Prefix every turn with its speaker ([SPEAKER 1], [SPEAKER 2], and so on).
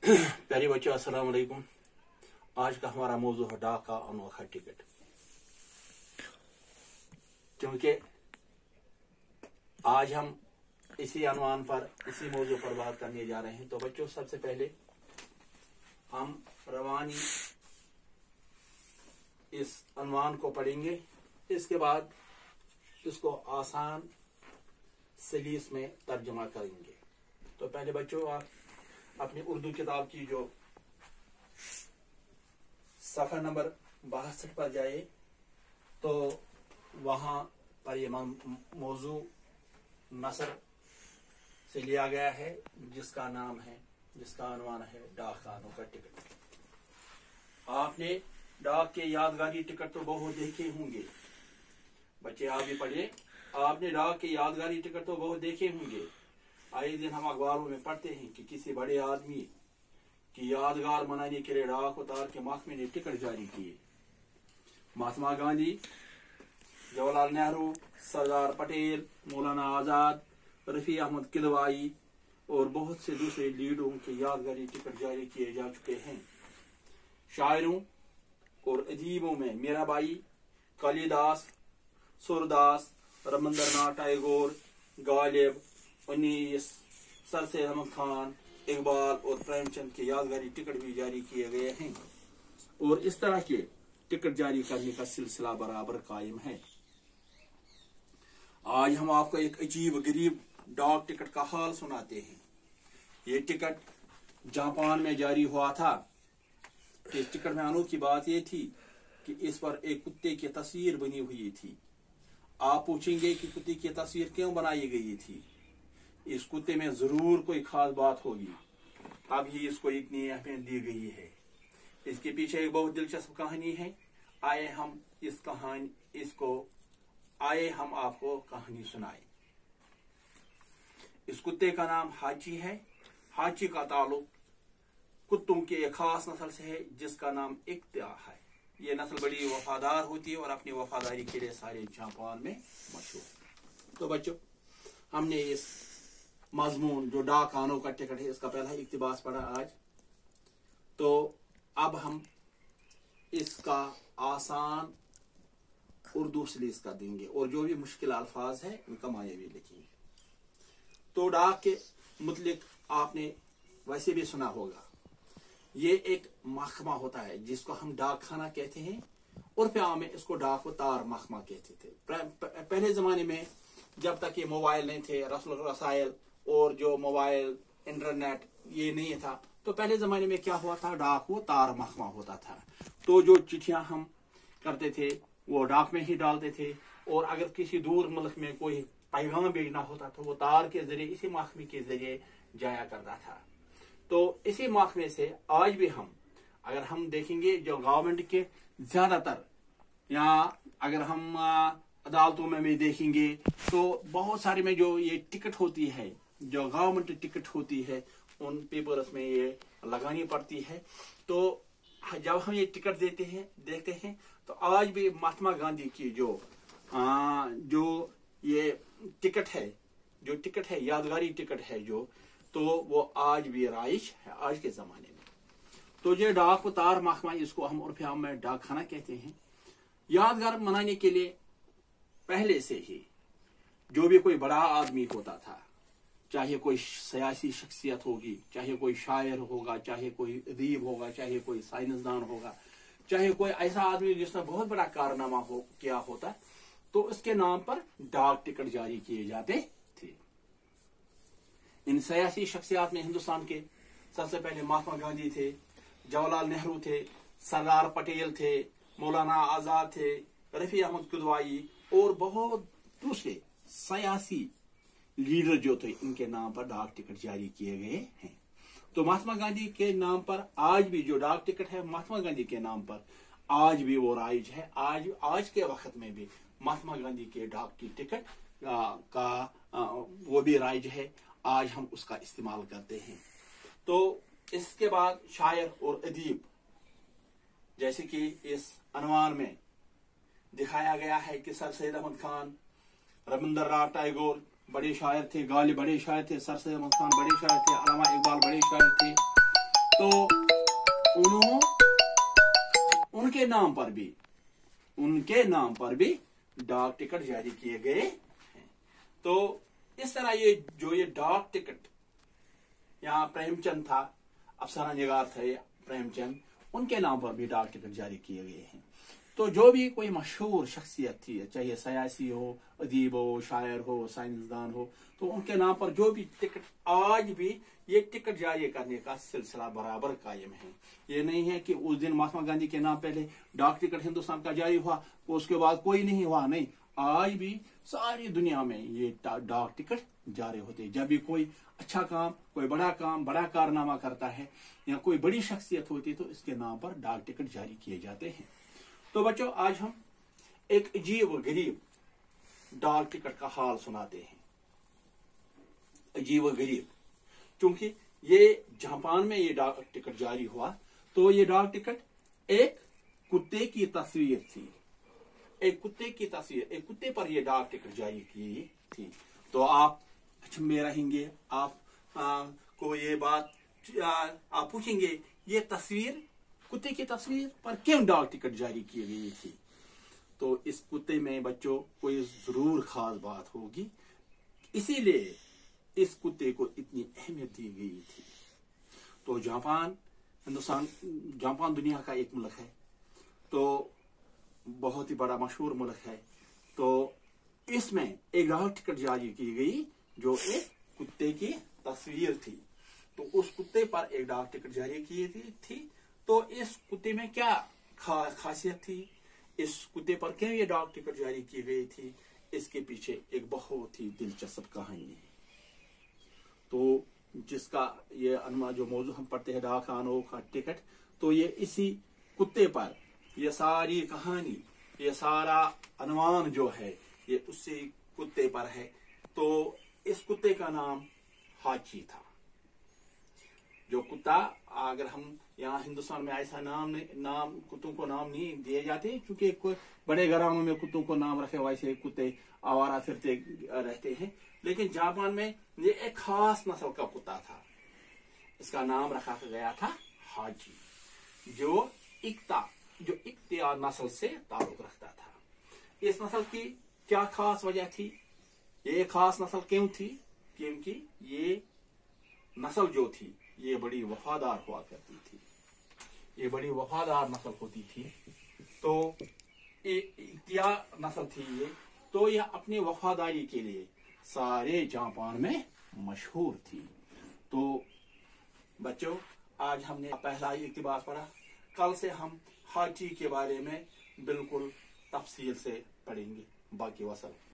[SPEAKER 1] प्यारे बच्चों, अस्सलाम वालेकुम। आज का हमारा मौजू है डाक का अनोखा टिकट। क्योंकि आज हम इसी अनवान पर, इसी मौजू पर बात करने जा रहे हैं, तो बच्चों सबसे पहले हम रवानी इस अनवान को पढ़ेंगे। इसके बाद इसको आसान सलीस में तर्जुमा करेंगे। तो पहले बच्चों आप अपनी उर्दू किताब की जो सफ़ा नंबर 62 पर जाए तो वहां पर ये मौजू नसर से लिया गया है, जिसका नाम है, जिसका अनुमान है डाक का अनोखा टिकट। आपने डाक के यादगारी टिकट तो बहुत देखे होंगे बच्चे, आप भी पढ़िए। आपने डाक के यादगारी टिकट तो बहुत देखे होंगे। आए दिन हम अखबारों में पढ़ते हैं कि किसी बड़े आदमी की यादगार मनाने के लिए डाक उतार के महकमे ने टिकट जारी किए। महात्मा गांधी, जवाहरलाल नेहरू, सरदार पटेल, मौलाना आजाद, रफी अहमद किदवाई और बहुत से दूसरे लीडरों के यादगारी टिकट जारी किए जा चुके हैं। शायरों और अदीबों में मीराबाई, कालिदास, सूरदास, रविंद्रनाथ टैगोर, गालिब, उन्नीस, सर सैयद अहमद खान, इकबाल और प्रेमचंद के यादगारी टिकट भी जारी किए गए हैं और इस तरह के टिकट जारी करने का सिलसिला बराबर कायम है। आज हम आपको एक अजीब गरीब डाक टिकट का हाल सुनाते हैं। ये टिकट जापान में जारी हुआ था। इस टिकट में अनोखी बात यह थी कि इस पर एक कुत्ते की तस्वीर बनी हुई थी। आप पूछेंगे कि कुत्ते की तस्वीर क्यों बनाई गई थी? इस कुत्ते में जरूर कोई खास बात होगी, तभी इसको इतनी अहमियत दी गई है। इसके पीछे एक बहुत दिलचस्प कहानी है। आए हम आपको कहानी सुनाए। इस कुत्ते का नाम हाची है। हाची का ताल्लुक कुत्तों के एक खास नस्ल से है, जिसका नाम इक्तिया है। ये नस्ल बड़ी वफादार होती है और अपनी वफादारी के लिए सारे जापान में मशहूर। तो बच्चों, हमने इस मजमून जो डाक कानों का टिकट है, इसका पहला इक्तिबास पढ़ा आज। तो अब हम इसका आसान उर्दू सलीस कर देंगे और जो भी मुश्किल अल्फाज है उनका माने भी लिखेंगे। तो डाक के मुतलिक आपने वैसे भी सुना होगा, ये एक महकमा होता है जिसको हम डाक खाना कहते हैं और फिर में इसको डाक तार महकमा कहते थे। पहले जमाने में जब तक ये मोबाइल नहीं थे, रसायल और जो मोबाइल इंटरनेट ये नहीं था, तो पहले जमाने में क्या हुआ था, डाक वो तार महकमा होता था। तो जो चिट्ठियां हम करते थे वो डाक में ही डालते थे और अगर किसी दूर मुल्क में कोई पैगाम भेजना होता तो वो तार के जरिए, इसी महकमे के जरिए जाया करता था। तो इसी महकमे से आज भी हम अगर हम देखेंगे जो गवर्नमेंट के ज्यादातर, या अगर हम अदालतों में भी देखेंगे तो बहुत सारे में जो ये टिकट होती है, जो गवर्नमेंट टिकट होती है, उन पेपर्स में ये लगानी पड़ती है। तो जब हम ये टिकट देखते हैं तो आज भी महात्मा गांधी की जो ये टिकट है, यादगारी टिकट है जो, तो वो आज भी राइज है आज के जमाने में। तो ये डाक तार महकमा, इसको हम उर्फ आम में डाक खाना कहते हैं। यादगार मनाने के लिए पहले से ही जो भी कोई बड़ा आदमी होता था, चाहे कोई सियासी शख्सियत होगी, चाहे कोई शायर होगा, चाहे कोई अदीब होगा, चाहे कोई साइंसदान होगा, चाहे कोई ऐसा आदमी जिसने बहुत बड़ा कारनामा किया होता, तो उसके नाम पर डाक टिकट जारी किए जाते थे। इन सियासी शख्सियत में हिंदुस्तान के सबसे पहले महात्मा गांधी थे, जवाहरलाल नेहरू थे, सरदार पटेल थे, मौलाना आजाद थे, रफी अहमद किदवाई और बहुत दूसरे सियासी लीडर जो थे, इनके नाम पर डाक टिकट जारी किए गए हैं। तो महात्मा गांधी के नाम पर आज भी जो डाक टिकट है, महात्मा गांधी के नाम पर आज भी वो राइज है। आज के वक्त में भी महात्मा गांधी के डाक की टिकट वो भी राइज है। आज हम उसका इस्तेमाल करते हैं। तो इसके बाद शायर और अदीब, जैसे कि इस अनवान में दिखाया गया है कि सर सैयद अहमद खान, रविंद्रनाथ टैगोर बड़े शायर थे, गालिब बड़े शायर थे, सर सैयद अहमद खान बड़े शायर थे, अल्लामा इकबाल बड़े शायर थे। तो नाम पर भी डाक टिकट जारी किए गए हैं। तो इस तरह ये डाक टिकट, यहाँ प्रेमचंद था, अफसाना निगार थे प्रेमचंद, उनके नाम पर भी डाक टिकट जारी किए गए हैं। तो जो भी कोई मशहूर शख्सियत थी, चाहे सयासी हो, अदीब हो, शायर हो, साइंसदान हो, तो उनके नाम पर जो भी टिकट, आज भी ये टिकट जारी करने का सिलसिला बराबर कायम है। ये नहीं है कि उस दिन महात्मा गांधी के नाम पहले डाक टिकट हिंदुस्तान का जारी हुआ, उसके बाद कोई नहीं हुआ, नहीं, आज भी सारी दुनिया में ये डाक टिकट जारी होते हैं। जब भी कोई अच्छा काम, कोई बड़ा काम, बड़ा कारनामा करता है या कोई बड़ी शख्सियत होती है, तो इसके नाम पर डाक टिकट जारी किए जाते हैं। तो बच्चों, आज हम एक अजीब व गरीब डाक टिकट का हाल सुनाते हैं। अजीब व गरीब, क्योंकि ये जापान में ये डाक टिकट जारी हुआ, तो ये डाक टिकट एक कुत्ते की तस्वीर थी, एक कुत्ते पर ये डाक टिकट जारी की थी। तो आप अचंभे रहेंगे, आप को ये बात आप पूछेंगे, ये तस्वीर, कुत्ते की तस्वीर पर क्यों डाक टिकट जारी की गई थी? तो इस कुत्ते में बच्चों कोई जरूर खास बात होगी, इसीलिए इस कुत्ते को इतनी अहमियत दी गई थी। तो जापान दुनिया का एक मुल्क है, तो बहुत ही बड़ा मशहूर मुल्क है। तो इसमें एक डाक टिकट जारी की गई जो एक कुत्ते की तस्वीर थी। तो उस कुत्ते पर एक डाक टिकट जारी की थी। तो इस कुत्ते में क्या खासियत थी, इस कुत्ते पर क्यों ये डाक टिकट जारी की गई थी, इसके पीछे एक बहुत ही दिलचस्प कहानी है। तो जिसका ये अनुमान, जो मौजू हम पढ़ते हैं डाक आनो का टिकट, तो ये इसी कुत्ते पर ये सारी कहानी, ये सारा अनुमान जो है, ये उसी कुत्ते पर है। तो इस कुत्ते का नाम हाची था। जो कुत्ता, अगर हम यहाँ हिंदुस्तान में ऐसा नाम कुत्तों को नाम नहीं दिए जाते, क्योंकि कोई बड़े घरानों में कुत्तों को नाम रखे, वैसे कुत्ते आवारा फिरते रहते हैं। लेकिन जापान में ये एक खास नस्ल का कुत्ता था, इसका नाम रखा गया था हाची, जो इक्तिया नस्ल से ताल्लुक रखता था। इस नस्ल की क्या खास वजह थी, ये खास नस्ल क्यों थी? क्योंकि ये नस्ल जो थी, ये बड़ी वफादार हुआ करती थी, ये बड़ी वफादार नस्ल होती थी। तो इक्तिया नस्ल थी ये, तो यह अपनी वफादारी के लिए सारे जापान में मशहूर थी। तो बच्चों, आज हमने पहला इक्तिबास पढ़ा, कल से हम हाची के बारे में बिल्कुल तफसील से पढ़ेंगे। बाकी वसल।